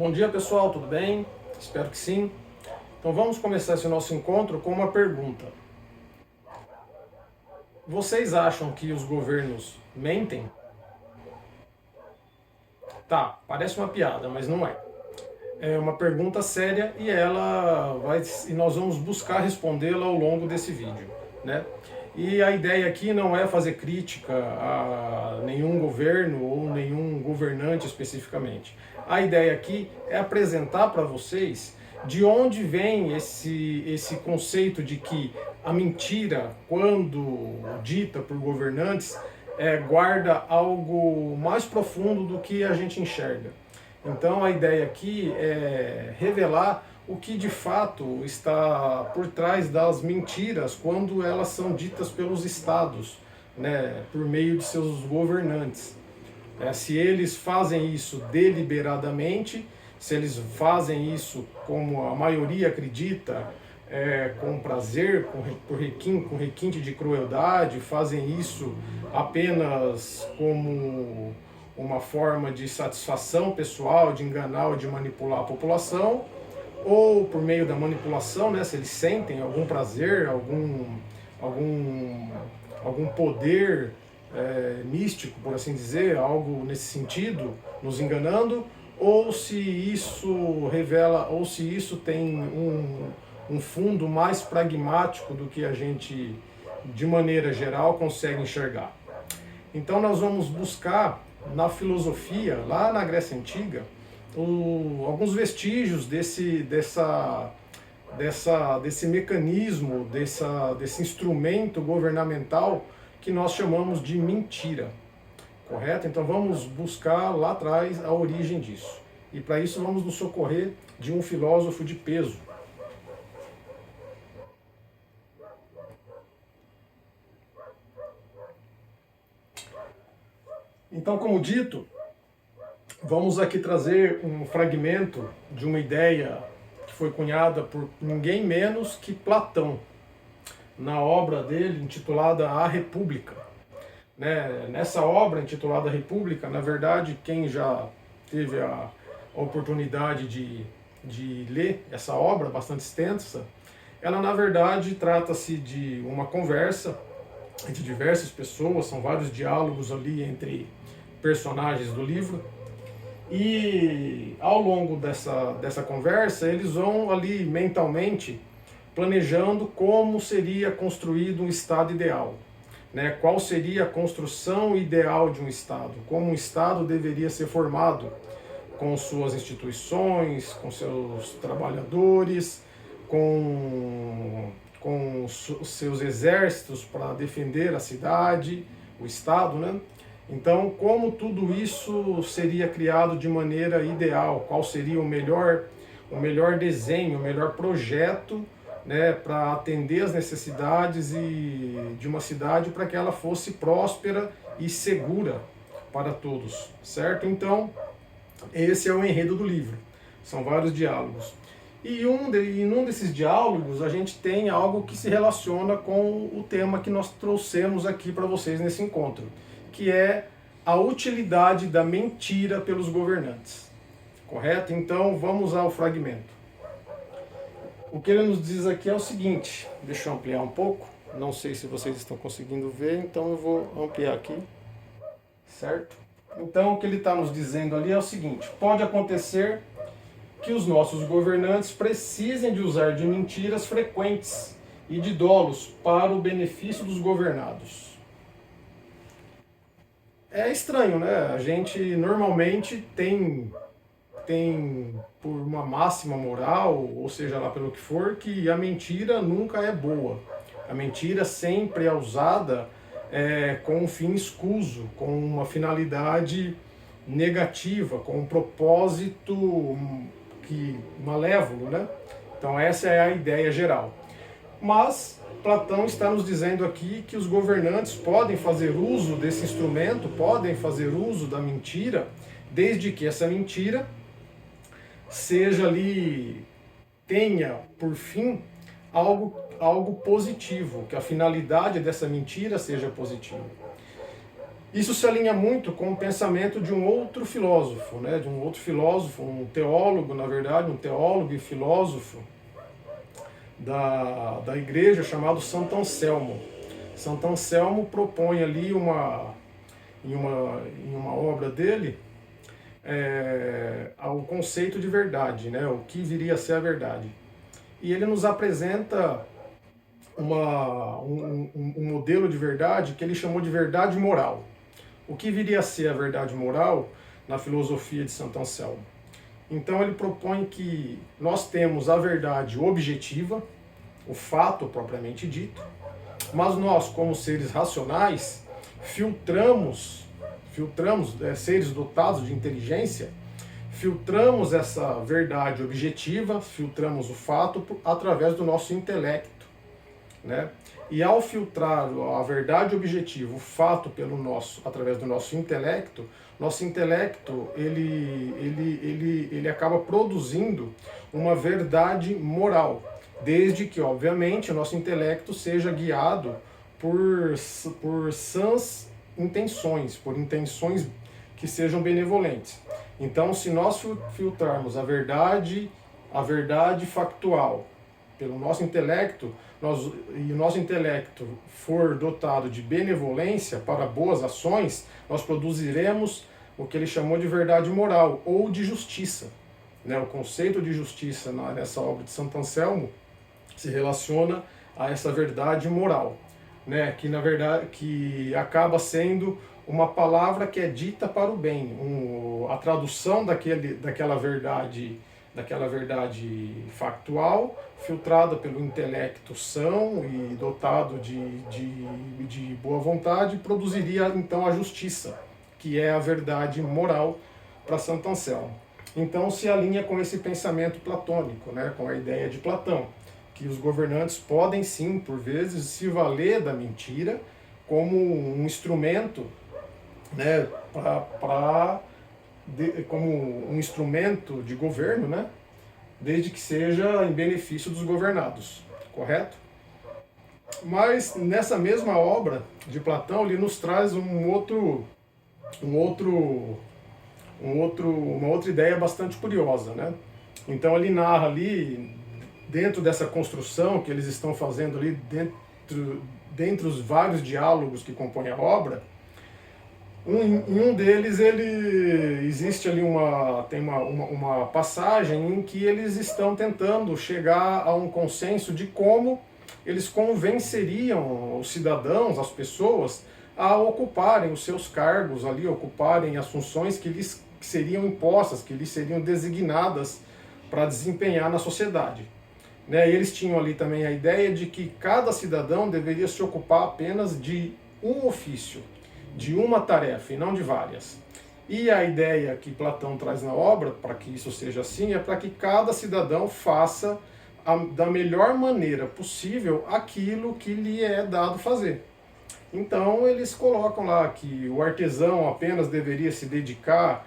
Bom dia pessoal, tudo bem? Espero que sim. Então vamos começar esse nosso encontro com uma pergunta. Vocês acham que os governos mentem? Tá, parece uma piada, mas não é. É uma pergunta séria e nós vamos buscar respondê-la ao longo desse vídeo, né? E a ideia aqui não é fazer crítica a nenhum governo ou nenhum governante especificamente. A ideia aqui é apresentar para vocês de onde vem esse conceito de que a mentira, quando dita por governantes, guarda algo mais profundo do que a gente enxerga. Então a ideia aqui é revelar o que de fato está por trás das mentiras quando elas são ditas pelos estados, né, por meio de seus governantes. Se eles fazem isso deliberadamente, se eles fazem isso como a maioria acredita, com prazer, com requinte de crueldade, fazem isso apenas como uma forma de satisfação pessoal, de enganar ou de manipular a população, ou por meio da manipulação, né, se eles sentem algum prazer, algum poder místico, por assim dizer, algo nesse sentido, nos enganando, ou se isso revela, ou se isso tem um fundo mais pragmático do que a gente, de maneira geral, consegue enxergar. Então nós vamos buscar na filosofia, lá na Grécia Antiga, alguns vestígios desse mecanismo, desse instrumento governamental que nós chamamos de mentira. Correto? Então vamos buscar lá atrás a origem disso. E para isso vamos nos socorrer de um filósofo de peso. Então, como dito, vamos aqui trazer um fragmento de uma ideia que foi cunhada por ninguém menos que Platão, na obra dele intitulada A República. Nessa obra intitulada A República, na verdade, quem já teve a oportunidade de ler essa obra bastante extensa, ela na verdade trata-se de uma conversa entre diversas pessoas, são vários diálogos ali entre personagens do livro, e ao longo dessa conversa eles vão ali mentalmente planejando como seria construído um Estado ideal, né? Qual seria a construção ideal de um Estado, como um Estado deveria ser formado, com suas instituições, com seus trabalhadores, com os seus exércitos para defender a cidade, o Estado, né? Então, como tudo isso seria criado de maneira ideal? Qual seria o melhor desenho, o melhor projeto, né, para atender as necessidades de uma cidade para que ela fosse próspera e segura para todos, certo? Então, esse é o enredo do livro. São vários diálogos. E num desses diálogos a gente tem algo que se relaciona com o tema que nós trouxemos aqui para vocês nesse encontro, que é a utilidade da mentira pelos governantes. Correto? Então vamos ao fragmento. O que ele nos diz aqui é o seguinte, deixa eu ampliar um pouco, não sei se vocês estão conseguindo ver, então eu vou ampliar aqui, certo? Então o que ele está nos dizendo ali é o seguinte: pode acontecer que os nossos governantes precisem de usar de mentiras frequentes e de dolos para o benefício dos governados. É estranho, né? A gente normalmente tem por uma máxima moral, ou seja lá pelo que for, que a mentira nunca é boa. A mentira sempre é usada com um fim escuso, com uma finalidade negativa, com um propósito malévolo, né? Então essa é a ideia geral. Mas Platão está nos dizendo aqui que os governantes podem fazer uso desse instrumento, podem fazer uso da mentira, desde que essa mentira tenha por fim algo positivo, que a finalidade dessa mentira seja positiva. Isso se alinha muito com o pensamento de um outro filósofo, né? De um outro filósofo, um teólogo, na verdade, um teólogo e filósofo da igreja chamado Santo Anselmo. Santo Anselmo propõe ali em uma obra dele o conceito de verdade, né? O que viria a ser a verdade. E ele nos apresenta um modelo de verdade que ele chamou de verdade moral. O que viria a ser a verdade moral na filosofia de Santo Anselmo? Então ele propõe que nós temos a verdade objetiva, o fato propriamente dito, mas nós, como seres racionais, filtramos seres dotados de inteligência, filtramos essa verdade objetiva, filtramos o fato através do nosso intelecto, né? E ao filtrar a verdade objetiva, o fato através do nosso intelecto ele acaba produzindo uma verdade moral, desde que, obviamente, o nosso intelecto seja guiado por sãs intenções, por intenções que sejam benevolentes. Então, se nós filtrarmos a verdade factual pelo nosso intelecto, e o nosso intelecto for dotado de benevolência para boas ações, nós produziremos o que ele chamou de verdade moral ou de justiça. Né? O conceito de justiça nessa obra de Santo Anselmo se relaciona a essa verdade moral, né? Que na verdade que acaba sendo uma palavra que é dita para o bem, a tradução daquela verdade factual, filtrada pelo intelecto são e dotado de boa vontade, produziria então a justiça, que é a verdade moral para Santo Anselmo. Então se alinha com esse pensamento platônico, né, com a ideia de Platão, que os governantes podem sim, por vezes, se valer da mentira como um instrumento, né, como um instrumento de governo, né, desde que seja em benefício dos governados, correto? Mas nessa mesma obra de Platão, ele nos traz uma outra ideia bastante curiosa, né? Então ele narra ali, dentro dessa construção que eles estão fazendo ali, dentre os vários diálogos que compõem a obra, em um deles existe ali tem uma passagem em que eles estão tentando chegar a um consenso de como eles convenceriam os cidadãos, as pessoas, a ocuparem os seus cargos ali, ocuparem as funções que seriam impostas, que lhes seriam designadas para desempenhar na sociedade. Né? E eles tinham ali também a ideia de que cada cidadão deveria se ocupar apenas de um ofício, de uma tarefa e não de várias. E a ideia que Platão traz na obra, para que isso seja assim, é para que cada cidadão faça da melhor maneira possível aquilo que lhe é dado fazer. Então eles colocam lá que o artesão apenas deveria se dedicar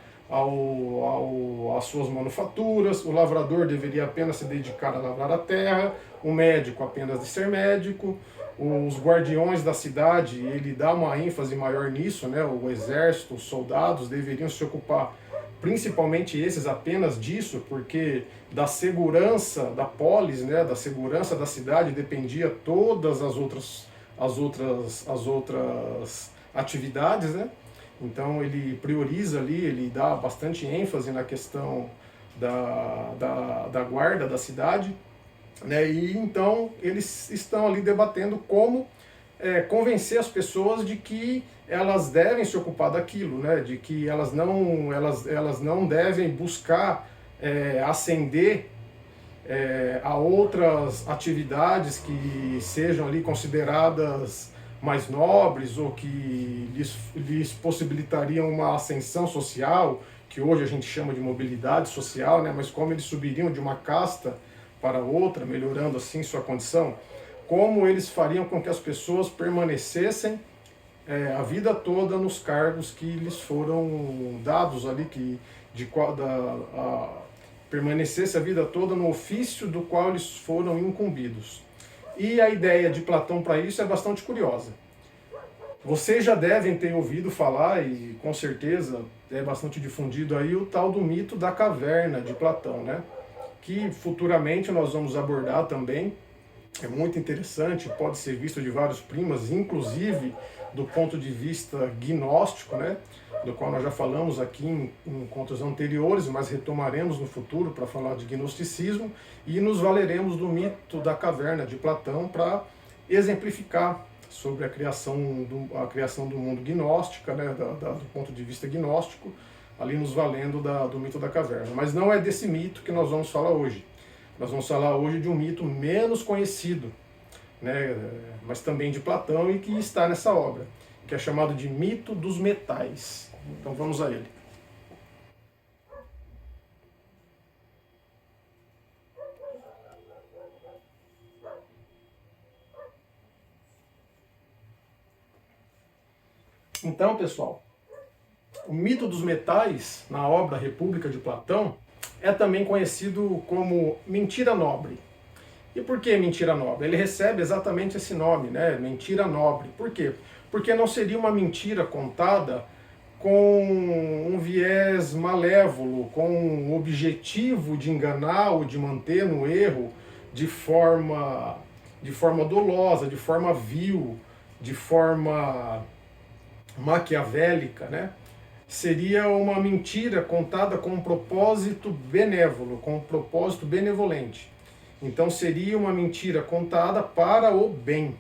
às suas manufaturas, o lavrador deveria apenas se dedicar a lavrar a terra, o médico apenas de ser médico, os guardiões da cidade, ele dá uma ênfase maior nisso, né? O exército, os soldados deveriam se ocupar, principalmente esses, apenas disso, porque da segurança da polis, né? Da segurança da cidade dependia todas as outras atividades, né? Então ele prioriza ali, ele dá bastante ênfase na questão da guarda da cidade, né? E então eles estão ali debatendo como convencer as pessoas de que elas devem se ocupar daquilo, né? De que elas não devem buscar ascender a outras atividades que sejam ali consideradas mais nobres ou que lhes possibilitariam uma ascensão social, que hoje a gente chama de mobilidade social, né? Mas como eles subiriam de uma casta para outra, melhorando assim sua condição, como eles fariam com que as pessoas permanecessem a vida toda nos cargos que lhes foram dados ali, permanecesse a vida toda no ofício do qual eles foram incumbidos. E a ideia de Platão para isso é bastante curiosa. Vocês já devem ter ouvido falar, e com certeza é bastante difundido aí, o tal do mito da caverna de Platão, né? Que futuramente nós vamos abordar também. É muito interessante, pode ser visto de vários prismas, inclusive do ponto de vista gnóstico, né? Do qual nós já falamos aqui em encontros anteriores, mas retomaremos no futuro para falar de gnosticismo, e nos valeremos do mito da caverna de Platão para exemplificar sobre a criação do mundo gnóstica, né, do ponto de vista gnóstico, ali nos valendo do mito da caverna. Mas não é desse mito que nós vamos falar hoje. Nós vamos falar hoje de um mito menos conhecido, né, mas também de Platão e que está nessa obra, que é chamado de mito dos metais. Então vamos a ele. Então, pessoal, o mito dos metais, na obra República de Platão, é também conhecido como mentira nobre. E por que mentira nobre? Ele recebe exatamente esse nome, né? Mentira nobre. Por quê? Porque não seria uma mentira contada com um viés malévolo, com o objetivo de enganar ou de manter no erro de forma dolosa, de forma vil, de forma maquiavélica, né? Seria uma mentira contada com um propósito benévolo, com um propósito benevolente. Então seria uma mentira contada para o bem,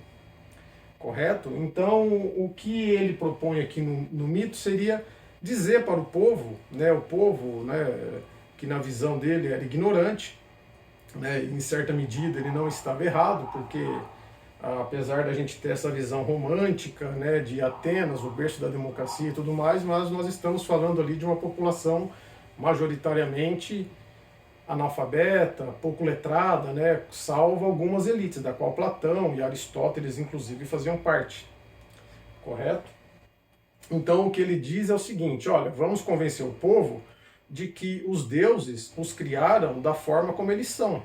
correto? Então o que ele propõe aqui no mito seria dizer para o povo, né, que na visão dele era ignorante, né, em certa medida ele não estava errado, porque apesar da gente ter essa visão romântica, né, de Atenas, o berço da democracia e tudo mais, mas nós estamos falando ali de uma população majoritariamente analfabeta, pouco letrada, né, salvo algumas elites, da qual Platão e Aristóteles, inclusive, faziam parte. Correto? Então, o que ele diz é o seguinte: olha, vamos convencer o povo de que os deuses os criaram da forma como eles são.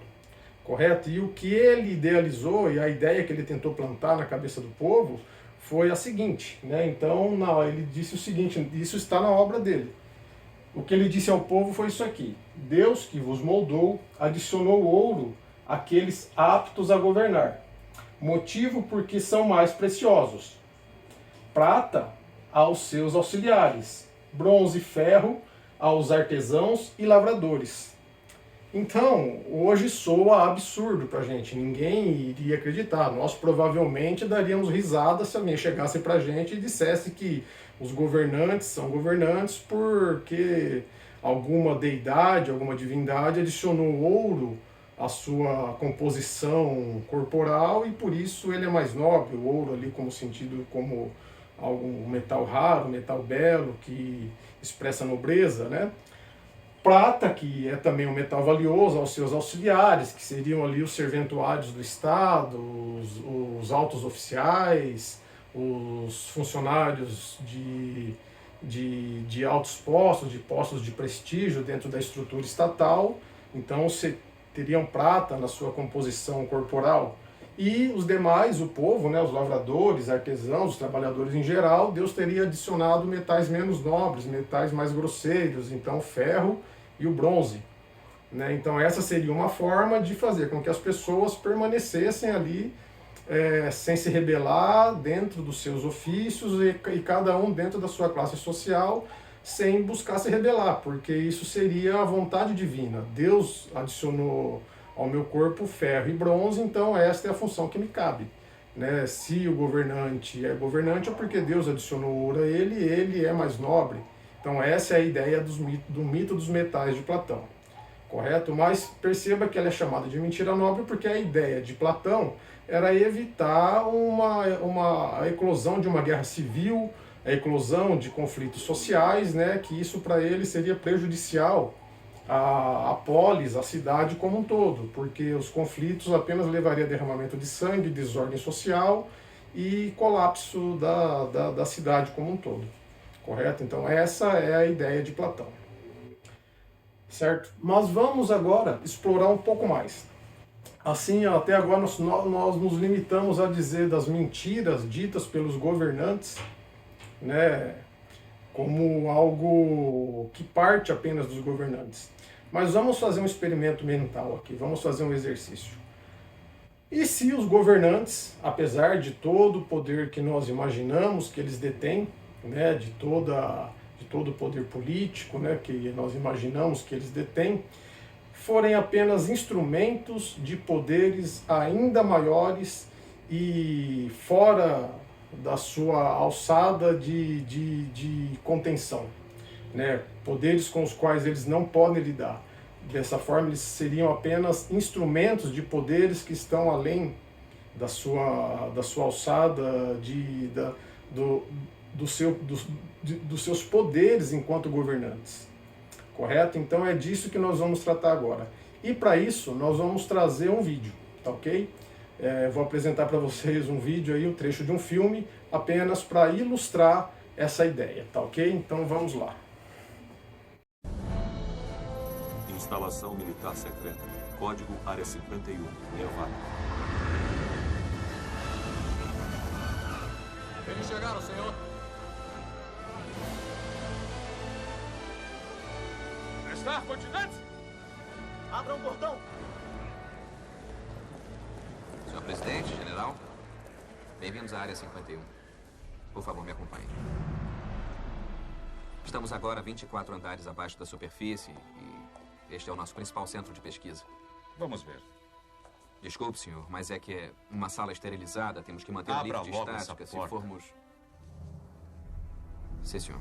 Correto? E o que ele idealizou e a ideia que ele tentou plantar na cabeça do povo foi a seguinte, né? Então, ele disse o seguinte, isso está na obra dele. O que ele disse ao povo foi isso aqui: Deus que vos moldou adicionou ouro àqueles aptos a governar, motivo porque são mais preciosos. Prata aos seus auxiliares, bronze e ferro aos artesãos e lavradores. Então, hoje soa absurdo pra gente, ninguém iria acreditar. Nós provavelmente daríamos risada se alguém chegasse pra gente e dissesse que os governantes são governantes porque alguma deidade, alguma divindade adicionou ouro à sua composição corporal e por isso ele é mais nobre. O ouro ali como sentido como algum metal raro, metal belo, que expressa nobreza, né? Prata, que é também um metal valioso, aos seus auxiliares, que seriam ali os serventuários do Estado, os altos oficiais, os funcionários de altos postos, de postos de prestígio dentro da estrutura estatal. Então, teriam prata na sua composição corporal. E os demais, o povo, né, os lavradores, artesãos, os trabalhadores em geral, Deus teria adicionado metais menos nobres, metais mais grosseiros, então o ferro e o bronze. Né? Então essa seria uma forma de fazer com que as pessoas permanecessem ali sem se rebelar dentro dos seus ofícios e cada um dentro da sua classe social, sem buscar se rebelar, porque isso seria a vontade divina. Deus adicionou ao meu corpo ferro e bronze, então esta é a função que me cabe. Né? Se o governante é governante é porque Deus adicionou ouro a ele e ele é mais nobre. Então essa é a ideia do mito dos metais de Platão. Correto? Mas perceba que ela é chamada de mentira nobre porque a ideia de Platão era evitar a eclosão de uma guerra civil, a eclosão de conflitos sociais, né? Que isso para ele seria prejudicial a polis, a cidade como um todo, porque os conflitos apenas levariam a derramamento de sangue, desordem social e colapso da cidade como um todo. Correto? Então essa é a ideia de Platão. Certo? Mas vamos agora explorar um pouco mais. Assim, até agora nós nos limitamos a dizer das mentiras ditas pelos governantes, né, como algo que parte apenas dos governantes. Mas vamos fazer um experimento mental aqui, vamos fazer um exercício. E se os governantes, apesar de todo o poder que nós imaginamos que eles detêm, né, de todo o poder político, né, que nós imaginamos que eles detêm, forem apenas instrumentos de poderes ainda maiores e fora da sua alçada de contenção, né? Poderes com os quais eles não podem lidar. Dessa forma, eles seriam apenas instrumentos de poderes que estão além da sua alçada, dos seus poderes enquanto governantes. Correto? Então é disso que nós vamos tratar agora. E para isso, nós vamos trazer um vídeo, tá ok? Vou apresentar para vocês um vídeo aí, um trecho de um filme, apenas para ilustrar essa ideia, tá ok? Então vamos lá. Instalação militar secreta. Código Área 51, Nevada. Eles chegaram, senhor. Prestar continuantes? Abra um portão. Senhor presidente, general, bem-vindos à Área 51. Por favor, me acompanhe. Estamos agora 24 andares abaixo da superfície e este é o nosso principal centro de pesquisa. Vamos ver. Desculpe, senhor, mas é que é uma sala esterilizada. Temos que manter o Abra lift de logo essa estática se porta. formos... Sim, senhor.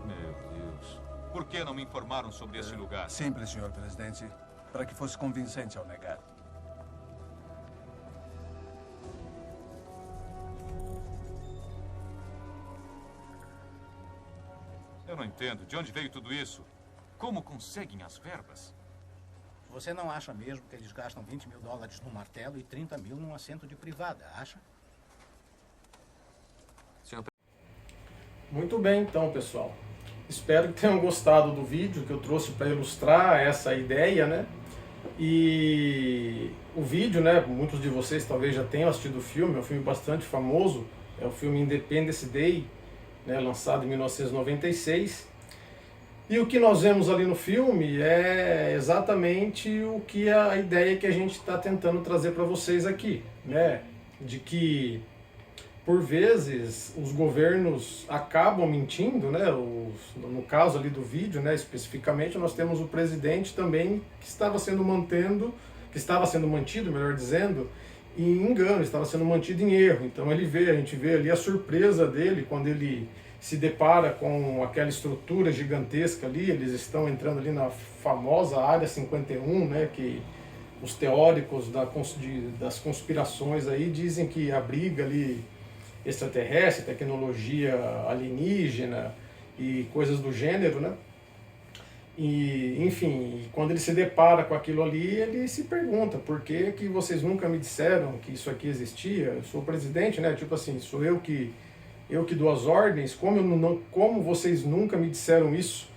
Meu Deus. Por que não me informaram sobre esse lugar? Simples, senhor presidente. Para que fosse convincente ao negar. Eu não entendo. De onde veio tudo isso? Como conseguem as verbas? Você não acha mesmo que eles gastam 20 mil dólares num martelo e 30 mil num assento de privada, acha? Senhor Muito bem, então, pessoal. Espero que tenham gostado do vídeo que eu trouxe para ilustrar essa ideia, né? E o vídeo, né? Muitos de vocês talvez já tenham assistido o filme, é um filme bastante famoso, é o filme Independence Day, né? Lançado em 1996. E o que nós vemos ali no filme é exatamente o que a ideia que a gente está tentando trazer para vocês aqui, né? De que por vezes os governos acabam mentindo, né? No caso ali do vídeo, né, especificamente, nós temos o presidente também que estava sendo mantido, melhor dizendo, em engano, estava sendo mantido em erro. Então a gente vê ali a surpresa dele quando ele se depara com aquela estrutura gigantesca ali. Eles estão entrando ali na famosa Área 51, né, que os teóricos das conspirações aí dizem que abriga ali extraterrestre, tecnologia alienígena e coisas do gênero, né? E, enfim, quando ele se depara com aquilo ali, ele se pergunta: por que que vocês nunca me disseram que isso aqui existia? Eu sou o presidente, né? Tipo assim, sou eu que dou as ordens, como vocês nunca me disseram isso?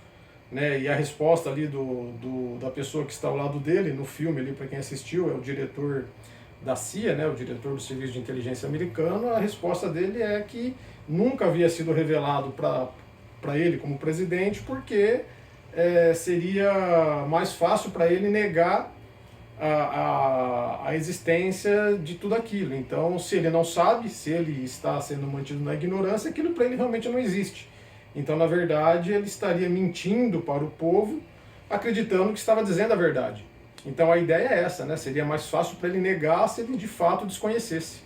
Né? E a resposta ali da pessoa que está ao lado dele, no filme ali, para quem assistiu, é o diretor da CIA, né, o diretor do Serviço de Inteligência americano. A resposta dele é que nunca havia sido revelado para ele como presidente, porque seria mais fácil para ele negar a existência de tudo aquilo. Então, se ele não sabe, se ele está sendo mantido na ignorância, aquilo para ele realmente não existe. Então, na verdade, ele estaria mentindo para o povo, acreditando que estava dizendo a verdade. Então a ideia é essa, né? Seria mais fácil para ele negar se ele de fato desconhecesse.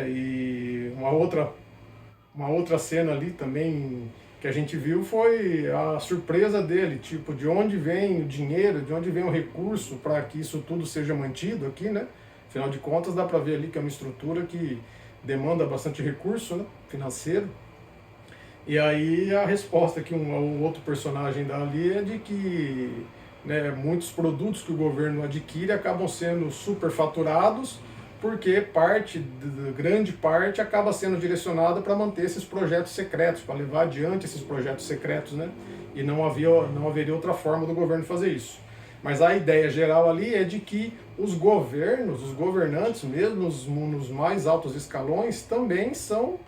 E uma outra cena ali também que a gente viu foi a surpresa dele, tipo, de onde vem o dinheiro, de onde vem o recurso para que isso tudo seja mantido aqui, né? Afinal de contas, dá para ver ali que é uma estrutura que demanda bastante recurso, né, financeiro. E aí a resposta que o outro personagem dá ali é de que, né, muitos produtos que o governo adquire acabam sendo superfaturados porque grande parte acaba sendo direcionada para manter esses projetos secretos, para levar adiante esses projetos secretos, né? E não haveria outra forma do governo fazer isso. Mas a ideia geral ali é de que os governos, os governantes, mesmo nos mais altos escalões, também são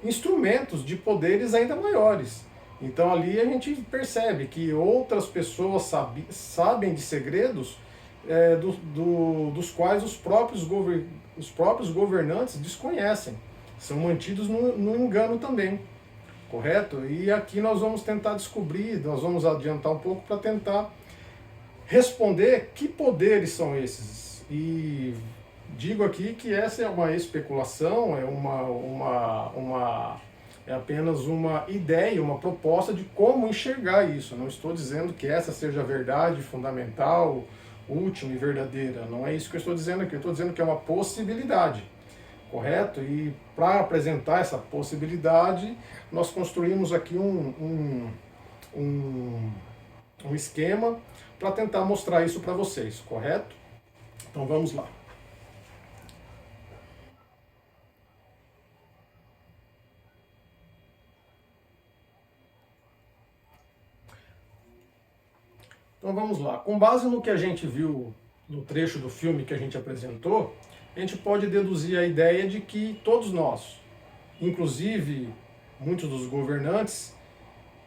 instrumentos de poderes ainda maiores. Então ali a gente percebe que outras pessoas sabem de segredos dos quais os próprios governantes desconhecem. São mantidos no engano também. Correto? E aqui nós vamos tentar descobrir, nós vamos adiantar um pouco para tentar responder que poderes são esses. E digo aqui que essa é uma especulação, é apenas uma ideia, uma proposta de como enxergar isso. Não estou dizendo que essa seja a verdade fundamental, última e verdadeira. Não é isso que eu estou dizendo aqui. Eu estou dizendo que é uma possibilidade. Correto? E para apresentar essa possibilidade, nós construímos aqui um esquema para tentar mostrar isso para vocês, correto? Então vamos lá. Então vamos lá. Com base no que a gente viu no trecho do filme que a gente apresentou, a gente pode deduzir a ideia de que todos nós, inclusive muitos dos governantes,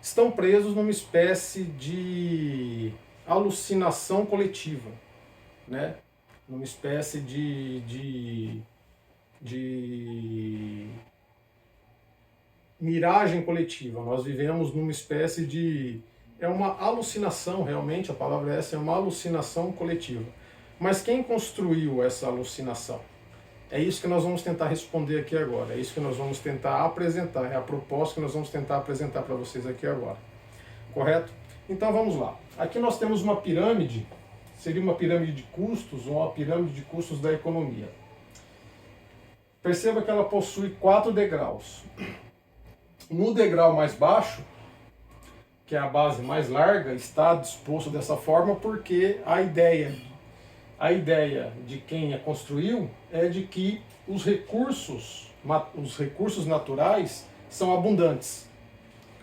estão presos numa espécie de alucinação coletiva, né? Numa espécie de miragem coletiva. Nós vivemos numa espécie de... É uma alucinação, realmente, a palavra essa é uma alucinação coletiva. Mas quem construiu essa alucinação? É isso que nós vamos tentar responder aqui agora, é isso que nós vamos tentar apresentar, é a proposta que nós vamos tentar apresentar para vocês aqui agora. Correto? Então vamos lá. Aqui nós temos uma pirâmide, seria uma pirâmide de custos ou uma pirâmide de custos da economia. Perceba que ela possui 4 degraus. No degrau mais baixo, que é a base mais larga, está disposto dessa forma porque a ideia de quem a construiu é de que os recursos naturais são abundantes,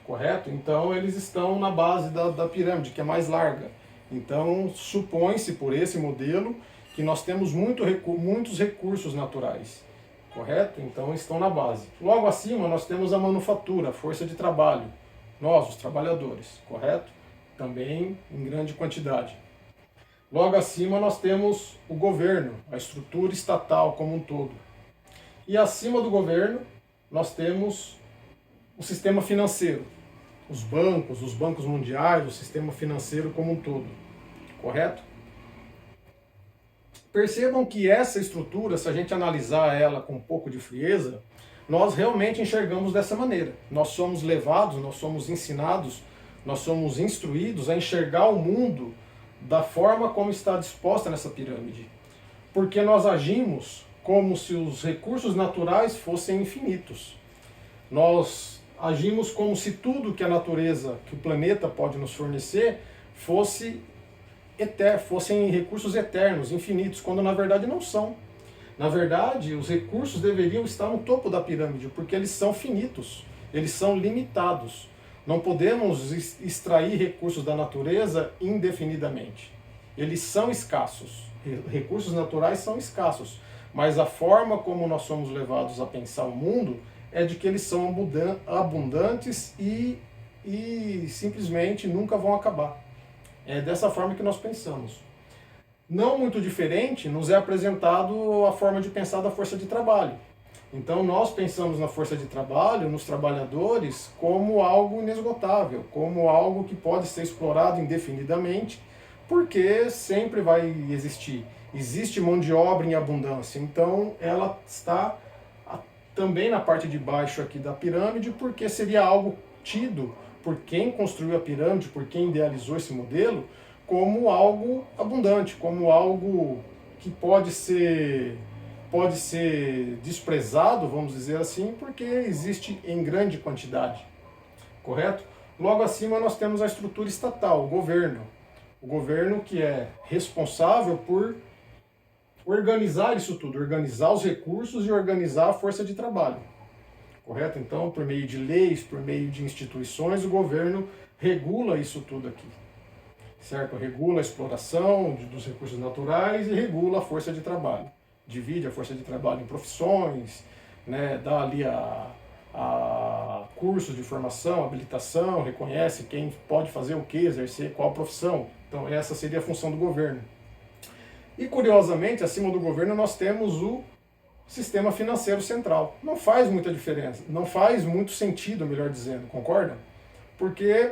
correto? Então eles estão na base da pirâmide, que é mais larga. Então supõe-se por esse modelo que nós temos muitos recursos naturais, correto? Então estão na base. Logo acima nós temos a manufatura, a força de trabalho, nós, os trabalhadores, correto? Também em grande quantidade. Logo acima nós temos o governo, a estrutura estatal como um todo. E acima do governo nós temos o sistema financeiro, os bancos mundiais, o sistema financeiro como um todo. Correto? Percebam que essa estrutura, se a gente analisar ela com um pouco de frieza, nós realmente enxergamos dessa maneira. Nós somos levados, nós somos ensinados, nós somos instruídos a enxergar o mundo da forma como está disposta nessa pirâmide. Porque nós agimos como se os recursos naturais fossem infinitos. Nós agimos como se tudo que a natureza, que o planeta pode nos fornecer, fossem recursos eternos, infinitos, quando na verdade não são. Na verdade, os recursos deveriam estar no topo da pirâmide, porque eles são finitos, eles são limitados. Não podemos extrair recursos da natureza indefinidamente. Eles são escassos. Recursos naturais são escassos. Mas a forma como nós somos levados a pensar o mundo é de que eles são abundantes e simplesmente nunca vão acabar. É dessa forma que nós pensamos. Não muito diferente, nos é apresentado a forma de pensar da força de trabalho. Então nós pensamos na força de trabalho, nos trabalhadores, como algo inesgotável, como algo que pode ser explorado indefinidamente, porque sempre vai existir. Existe mão de obra em abundância, então ela está também na parte de baixo aqui da pirâmide, porque seria algo tido por quem construiu a pirâmide, por quem idealizou esse modelo, como algo abundante, como algo que pode ser desprezado, vamos dizer assim, porque existe em grande quantidade. correto? Logo acima nós temos a estrutura estatal, o governo. O governo que é responsável por organizar isso tudo, organizar os recursos e organizar a força de trabalho, correto? Então, por meio de leis, por meio de instituições, o governo regula isso tudo aqui, certo? Regula a exploração dos recursos naturais e regula a força de trabalho. Divide a força de trabalho em profissões, né? Dá ali a cursos de formação, habilitação, reconhece quem pode fazer o que, exercer qual profissão. Então, essa seria a função do governo. E, curiosamente, acima do governo nós temos o sistema financeiro central. Não faz muita diferença, não faz muito sentido, melhor dizendo, concorda? Porque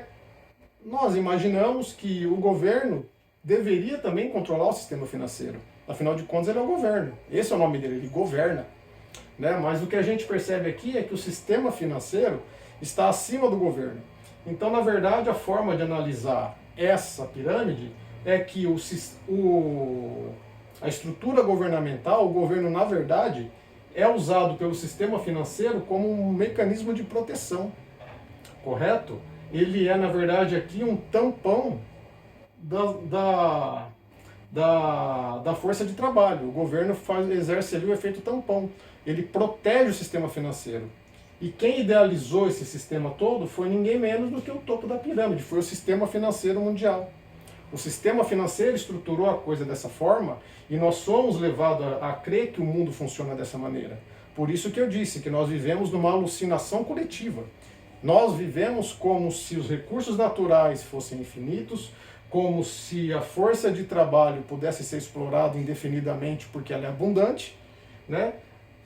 nós imaginamos que o governo deveria também controlar o sistema financeiro. Afinal de contas, ele é o governo. Esse é o nome dele, ele governa. Né? Mas o que a gente percebe aqui é que o sistema financeiro está acima do governo. Então, na verdade, a forma de analisar essa pirâmide é que a estrutura governamental, o governo, na verdade, é usado pelo sistema financeiro como um mecanismo de proteção, correto? Ele é, na verdade, aqui um tampão da força de trabalho. O governo exerce ali o efeito tampão. Ele protege o sistema financeiro. E quem idealizou esse sistema todo foi ninguém menos do que o topo da pirâmide, foi o sistema financeiro mundial. O sistema financeiro estruturou a coisa dessa forma e nós somos levados a crer que o mundo funciona dessa maneira. Por isso que eu disse que nós vivemos numa alucinação coletiva. Nós vivemos como se os recursos naturais fossem infinitos, como se a força de trabalho pudesse ser explorada indefinidamente porque ela é abundante, né?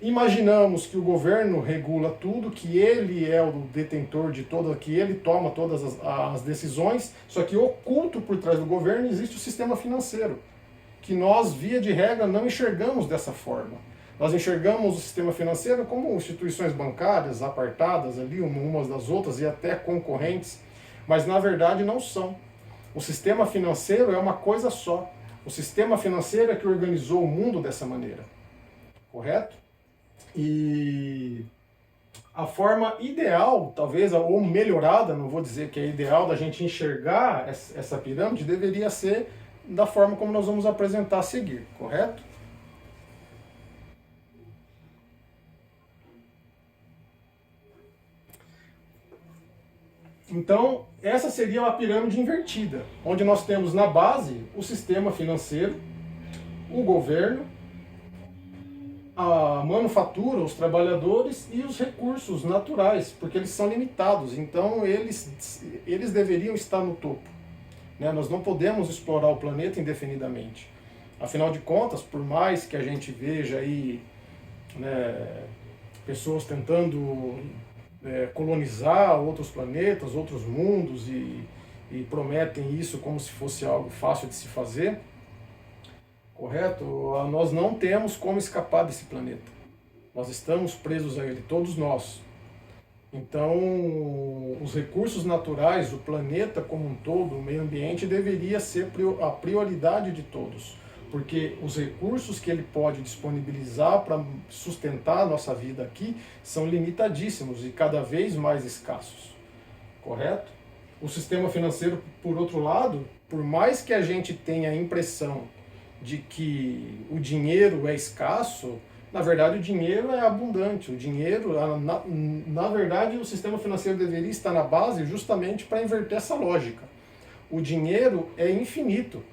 Imaginamos que o governo regula tudo, que ele é o detentor de toda, que ele toma todas as decisões, só que oculto por trás do governo existe o sistema financeiro, que nós, via de regra, não enxergamos dessa forma. Nós enxergamos o sistema financeiro como instituições bancárias apartadas ali, umas das outras e até concorrentes, mas na verdade não são. O sistema financeiro é uma coisa só. O sistema financeiro é que organizou o mundo dessa maneira, correto? E a forma ideal, talvez, ou melhorada, não vou dizer que é ideal, da gente enxergar essa pirâmide, deveria ser da forma como nós vamos apresentar a seguir, correto? Então, essa seria uma pirâmide invertida, onde nós temos na base o sistema financeiro, o governo, a manufatura, os trabalhadores e os recursos naturais, porque eles são limitados, então eles deveriam estar no topo. Né? Nós não podemos explorar o planeta indefinidamente. Afinal de contas, por mais que a gente veja aí, né, pessoas tentando colonizar outros planetas, outros mundos e prometem isso como se fosse algo fácil de se fazer, correto? Nós não temos como escapar desse planeta. Nós estamos presos a ele, todos nós. Então, os recursos naturais, o planeta como um todo, o meio ambiente, deveria ser a prioridade de todos. Porque os recursos que ele pode disponibilizar para sustentar a nossa vida aqui são limitadíssimos e cada vez mais escassos. Correto? O sistema financeiro, por outro lado, por mais que a gente tenha a impressão de que o dinheiro é escasso, na verdade o dinheiro é abundante. O dinheiro, na verdade, o sistema financeiro deveria estar na base justamente para inverter essa lógica. O dinheiro é infinito.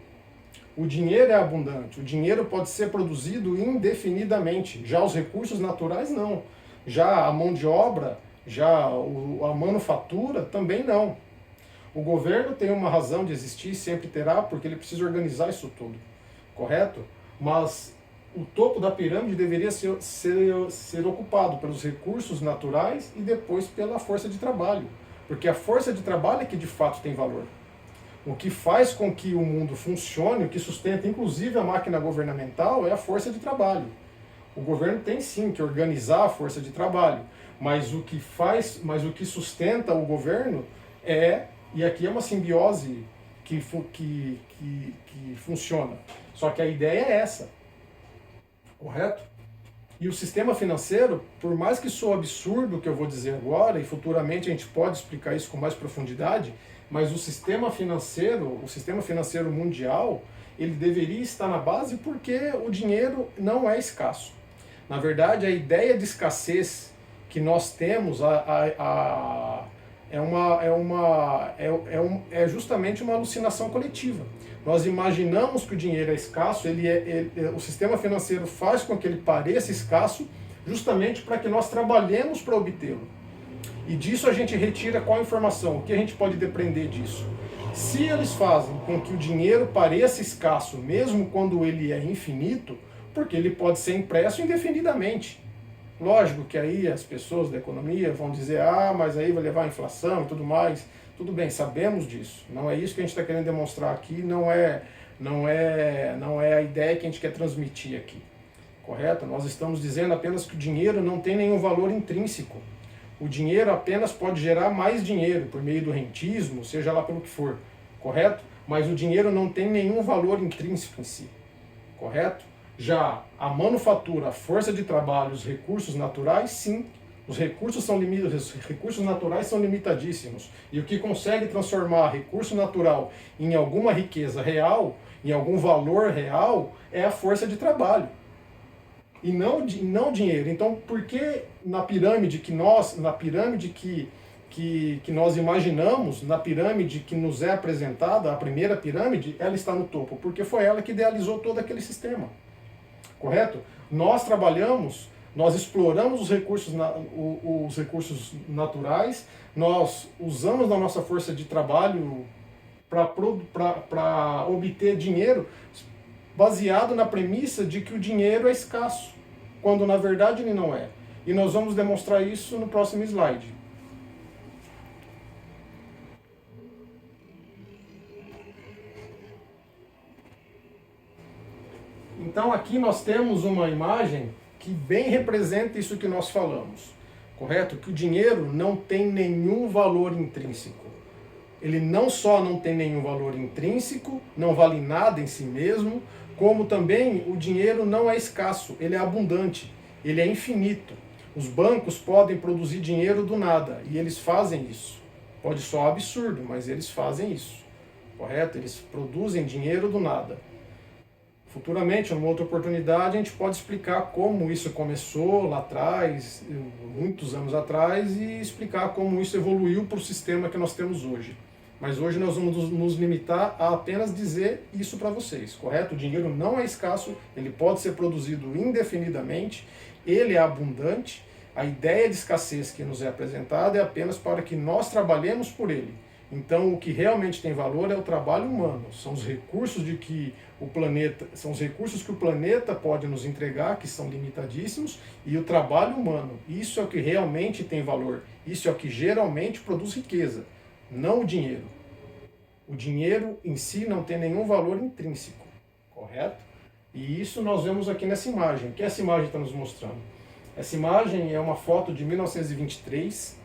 O dinheiro é abundante. O dinheiro pode ser produzido indefinidamente. Já os recursos naturais, não. Já a mão de obra, já a manufatura, também não. O governo tem uma razão de existir, sempre terá, porque ele precisa organizar isso tudo. Correto? Mas o topo da pirâmide deveria ser ocupado pelos recursos naturais e depois pela força de trabalho. Porque a força de trabalho é que de fato tem valor. O que faz com que o mundo funcione, o que sustenta inclusive a máquina governamental, é a força de trabalho. O governo tem sim que organizar a força de trabalho, mas o que sustenta o governo e aqui é uma simbiose que funciona. Só que a ideia é essa, correto? E o sistema financeiro, por mais que soe absurdo o que eu vou dizer agora, e futuramente a gente pode explicar isso com mais profundidade, mas o sistema financeiro mundial, ele deveria estar na base porque o dinheiro não é escasso. Na verdade, a ideia de escassez que nós temos é justamente uma alucinação coletiva. Nós imaginamos que o dinheiro é escasso, o sistema financeiro faz com que ele pareça escasso, justamente para que nós trabalhemos para obtê-lo. E disso a gente retira qual informação? O que a gente pode depreender disso? Se eles fazem com que o dinheiro pareça escasso, mesmo quando ele é infinito, porque ele pode ser impresso indefinidamente. Lógico que aí as pessoas da economia vão dizer, mas aí vai levar a inflação e tudo mais. Tudo bem, sabemos disso. Não é isso que a gente está querendo demonstrar aqui, não é a ideia que a gente quer transmitir aqui. Correto? Nós estamos dizendo apenas que o dinheiro não tem nenhum valor intrínseco. O dinheiro apenas pode gerar mais dinheiro por meio do rentismo, seja lá pelo que for. Correto? Mas o dinheiro não tem nenhum valor intrínseco em si. Correto? Já a manufatura, a força de trabalho, os recursos naturais, sim. Os recursos naturais são limitadíssimos. E o que consegue transformar recurso natural em alguma riqueza real, em algum valor real, é a força de trabalho. E não dinheiro. Então, por que na pirâmide que nós imaginamos, na pirâmide que nos é apresentada, a primeira pirâmide, ela está no topo? Porque foi ela que idealizou todo aquele sistema. Correto? Nós trabalhamos, nós exploramos os recursos naturais, nós usamos da nossa força de trabalho para obter dinheiro, baseado na premissa de que o dinheiro é escasso, quando na verdade ele não é. E nós vamos demonstrar isso no próximo slide. Então aqui nós temos uma imagem que bem representa isso que nós falamos, correto? Que o dinheiro não tem nenhum valor intrínseco. Ele não só não tem nenhum valor intrínseco, não vale nada em si mesmo, como também o dinheiro não é escasso, ele é abundante, ele é infinito. Os bancos podem produzir dinheiro do nada, e eles fazem isso. Pode soar absurdo, mas eles fazem isso, correto? Eles produzem dinheiro do nada. Futuramente, numa outra oportunidade, a gente pode explicar como isso começou lá atrás, muitos anos atrás, e explicar como isso evoluiu para o sistema que nós temos hoje. Mas hoje nós vamos nos limitar a apenas dizer isso para vocês, correto? O dinheiro não é escasso, ele pode ser produzido indefinidamente, ele é abundante. A ideia de escassez que nos é apresentada é apenas para que nós trabalhemos por ele. Então, o que realmente tem valor é o trabalho humano, são os recursos que o planeta pode nos entregar, que são limitadíssimos, e o trabalho humano. Isso é o que realmente tem valor, isso é o que geralmente produz riqueza, não o dinheiro. O dinheiro em si não tem nenhum valor intrínseco, correto? E isso nós vemos aqui nessa imagem. O que essa imagem está nos mostrando? Essa imagem é uma foto de 1923,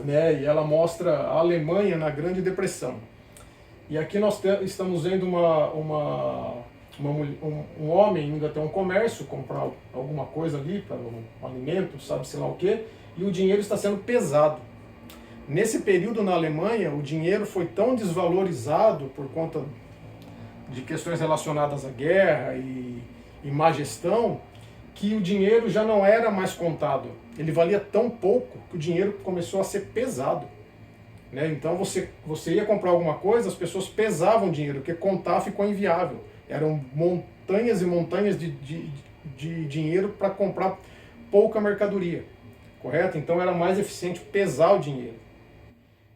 né, e ela mostra a Alemanha na Grande Depressão. E aqui nós estamos vendo um homem indo até um comércio comprar alguma coisa ali, para um alimento, sabe-se lá o quê, e o dinheiro está sendo pesado. Nesse período na Alemanha, o dinheiro foi tão desvalorizado por conta de questões relacionadas à guerra e má gestão, que o dinheiro já não era mais contado. Ele valia tão pouco que o dinheiro começou a ser pesado. Né? Então você ia comprar alguma coisa, as pessoas pesavam o dinheiro, porque contar ficou inviável. Eram montanhas e montanhas de dinheiro para comprar pouca mercadoria. Correto? Então era mais eficiente pesar o dinheiro.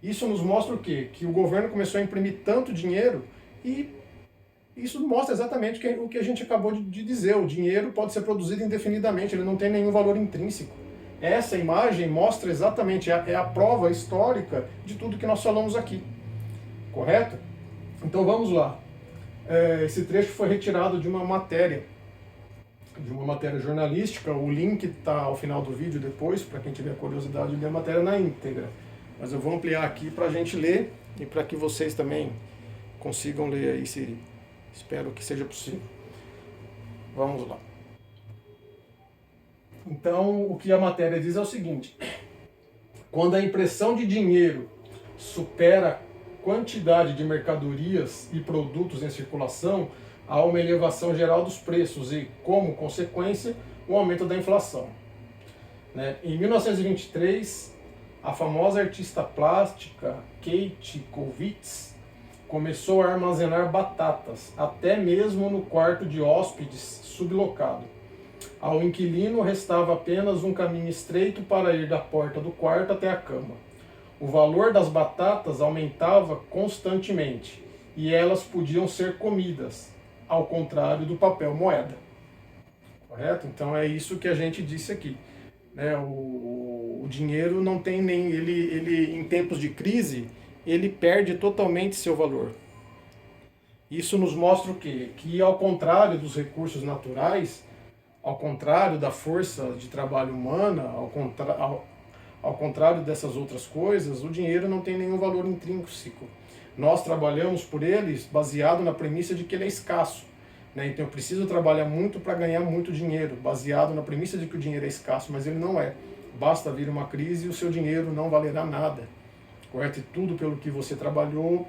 Isso nos mostra o quê? Que o governo começou a imprimir tanto dinheiro e isso mostra exatamente o que a gente acabou de dizer. O dinheiro pode ser produzido indefinidamente, ele não tem nenhum valor intrínseco. Essa imagem mostra exatamente, é a prova histórica de tudo que nós falamos aqui. Correto? Então vamos lá. Esse trecho foi retirado de uma matéria jornalística. O link está ao final do vídeo depois, para quem tiver curiosidade de ler a matéria na íntegra. Mas eu vou ampliar aqui para a gente ler e para que vocês também consigam ler aí, se espero que seja possível. Vamos lá. Então, o que a matéria diz é o seguinte: quando a impressão de dinheiro supera a quantidade de mercadorias e produtos em circulação, há uma elevação geral dos preços e, como consequência, o aumento da inflação. Em 1923, a famosa artista plástica Kate Kouvits começou a armazenar batatas, até mesmo no quarto de hóspedes sublocado. Ao inquilino restava apenas um caminho estreito para ir da porta do quarto até a cama. O valor das batatas aumentava constantemente e elas podiam ser comidas, ao contrário do papel moeda. Correto? Então é isso que a gente disse aqui. O dinheiro não tem nem... Ele, em tempos de crise, ele perde totalmente seu valor. Isso nos mostra o quê? Que ao contrário dos recursos naturais, ao contrário da força de trabalho humana, ao contrário dessas outras coisas, o dinheiro não tem nenhum valor intrínseco. Nós trabalhamos por ele baseado na premissa de que ele é escasso. Então eu preciso trabalhar muito para ganhar muito dinheiro, baseado na premissa de que o dinheiro é escasso, mas ele não é. Basta vir uma crise e o seu dinheiro não valerá nada. Correto? E tudo pelo que você trabalhou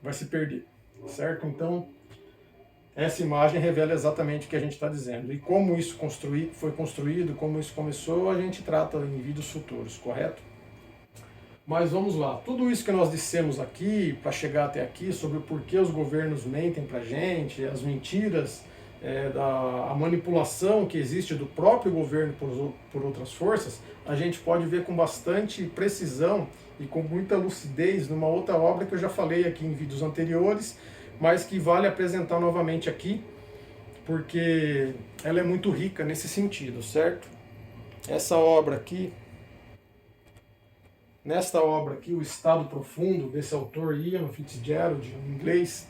vai se perder. Certo? Então, essa imagem revela exatamente o que a gente está dizendo. E como isso foi construído, como isso começou, a gente trata em vídeos futuros, correto? Mas vamos lá. Tudo isso que nós dissemos aqui, para chegar até aqui, sobre o porquê os governos mentem para a gente, as mentiras, a manipulação que existe do próprio governo por outras forças, a gente pode ver com bastante precisão e com muita lucidez numa outra obra que eu já falei aqui em vídeos anteriores, mas que vale apresentar novamente aqui, porque ela é muito rica nesse sentido, certo? Essa obra aqui, nesta obra aqui, O Estado Profundo, desse autor Ian Fitzgerald, em inglês,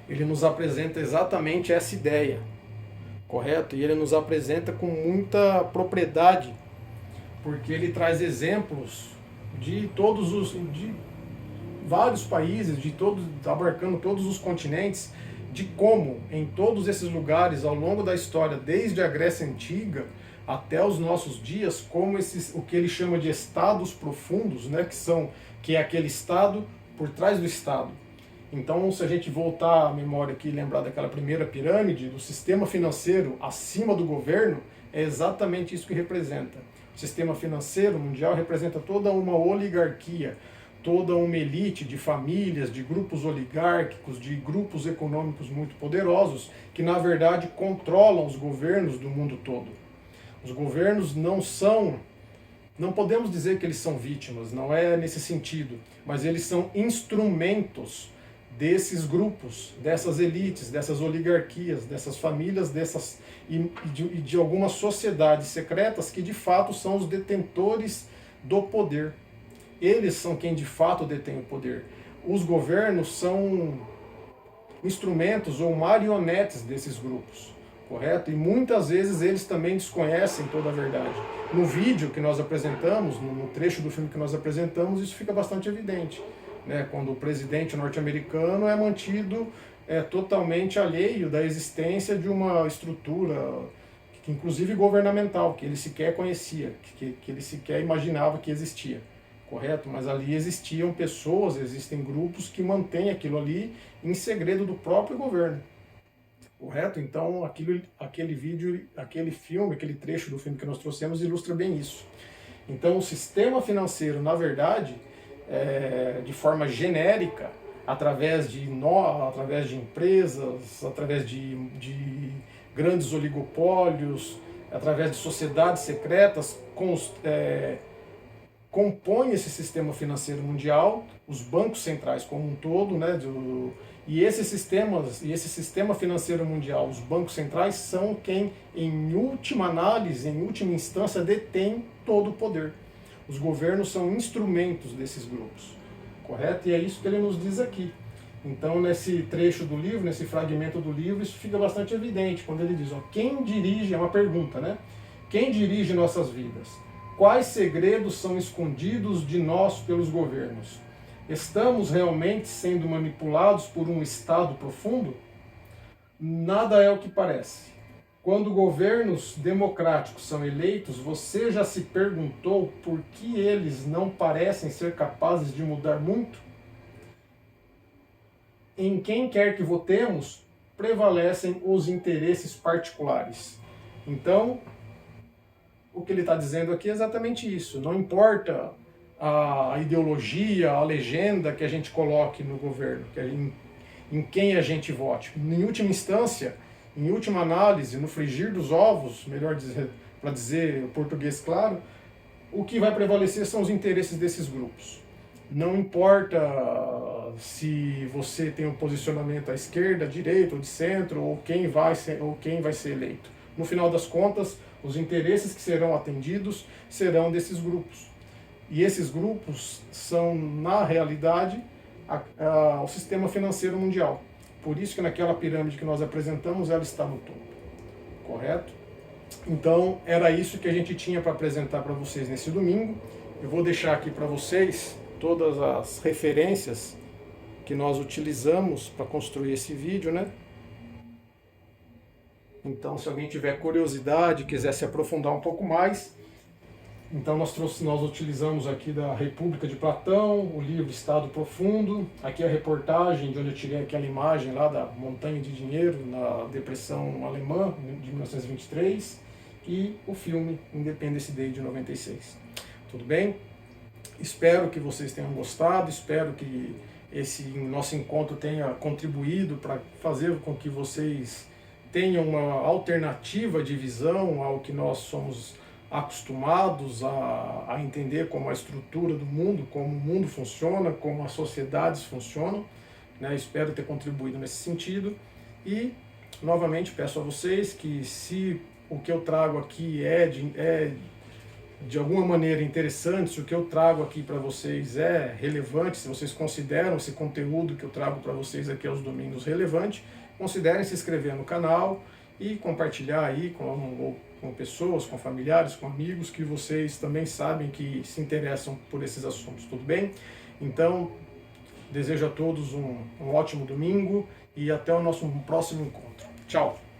ele nos apresenta exatamente essa ideia, correto? E ele nos apresenta com muita propriedade, porque ele traz exemplos de vários países, abarcando todos os continentes, de como em todos esses lugares, ao longo da história, desde a Grécia Antiga até os nossos dias, como o que ele chama de estados profundos, que é aquele estado por trás do estado. Então, se a gente voltar à memória aqui e lembrar daquela primeira pirâmide, do sistema financeiro acima do governo, é exatamente isso que representa. O sistema financeiro mundial representa toda uma oligarquia, toda uma elite de famílias, de grupos oligárquicos, de grupos econômicos muito poderosos, que na verdade controlam os governos do mundo todo. Os governos não podemos dizer que eles são vítimas, não é nesse sentido, mas eles são instrumentos desses grupos, dessas elites, dessas oligarquias, dessas famílias, e de algumas sociedades secretas que de fato são os detentores do poder. Eles são quem de fato detém o poder. Os governos são instrumentos ou marionetes desses grupos, correto? E muitas vezes eles também desconhecem toda a verdade. No vídeo que nós apresentamos, no trecho do filme que nós apresentamos, isso fica bastante evidente. Quando o presidente norte-americano é mantido totalmente alheio da existência de uma estrutura, que inclusive governamental, que ele sequer conhecia, que ele sequer imaginava que existia. Correto? Mas ali existiam pessoas, existem grupos que mantêm aquilo ali em segredo do próprio governo. Correto? Então, aquele vídeo, aquele filme, aquele trecho do filme que nós trouxemos ilustra bem isso. Então, o sistema financeiro, na verdade, de forma genérica, através de empresas, através de grandes oligopólios, através de sociedades secretas, compõe esse sistema financeiro mundial, os bancos centrais como um todo, e esse sistema financeiro mundial, os bancos centrais, são quem, em última análise, em última instância, detém todo o poder. Os governos são instrumentos desses grupos, correto? E é isso que ele nos diz aqui. Então, nesse trecho do livro, nesse fragmento do livro, isso fica bastante evidente, quando ele diz, quem dirige, é uma pergunta, quem dirige nossas vidas? Quais segredos são escondidos de nós pelos governos? Estamos realmente sendo manipulados por um estado profundo? Nada é o que parece. Quando governos democráticos são eleitos, você já se perguntou por que eles não parecem ser capazes de mudar muito? Em quem quer que votemos, prevalecem os interesses particulares. Então, o que ele está dizendo aqui é exatamente isso. Não importa a ideologia, a legenda que a gente coloque no governo, em quem a gente vote. Em última instância, em última análise, no frigir dos ovos, melhor dizer, para dizer o português claro, o que vai prevalecer são os interesses desses grupos. Não importa se você tem um posicionamento à esquerda, à direita ou de centro, ou quem vai ser eleito. No final das contas, os interesses que serão atendidos serão desses grupos. E esses grupos são, na realidade, o sistema financeiro mundial. Por isso que naquela pirâmide que nós apresentamos, ela está no topo. Correto? Então, era isso que a gente tinha para apresentar para vocês nesse domingo. Eu vou deixar aqui para vocês todas as referências que nós utilizamos para construir esse vídeo, né? Então, se alguém tiver curiosidade, quiser se aprofundar um pouco mais, então nós utilizamos aqui da República de Platão, o livro Estado Profundo, aqui a reportagem de onde eu tirei aquela imagem lá da montanha de dinheiro na Depressão Alemã de 1923 e o filme Independence Day de 96. Tudo bem? Espero que vocês tenham gostado, espero que esse nosso encontro tenha contribuído para fazer com que vocês tenham uma alternativa de visão ao que nós somos acostumados a entender como a estrutura do mundo, como o mundo funciona, como as sociedades funcionam, né? Espero ter contribuído nesse sentido e, novamente, peço a vocês que se o que eu trago aqui é de alguma maneira interessante, se o que eu trago aqui para vocês é relevante, se vocês consideram esse conteúdo que eu trago para vocês aqui aos domingos relevante, considerem se inscrever no canal e compartilhar aí com pessoas, com familiares, com amigos que vocês também sabem que se interessam por esses assuntos, tudo bem? Então, desejo a todos um ótimo domingo e até o nosso próximo encontro. Tchau!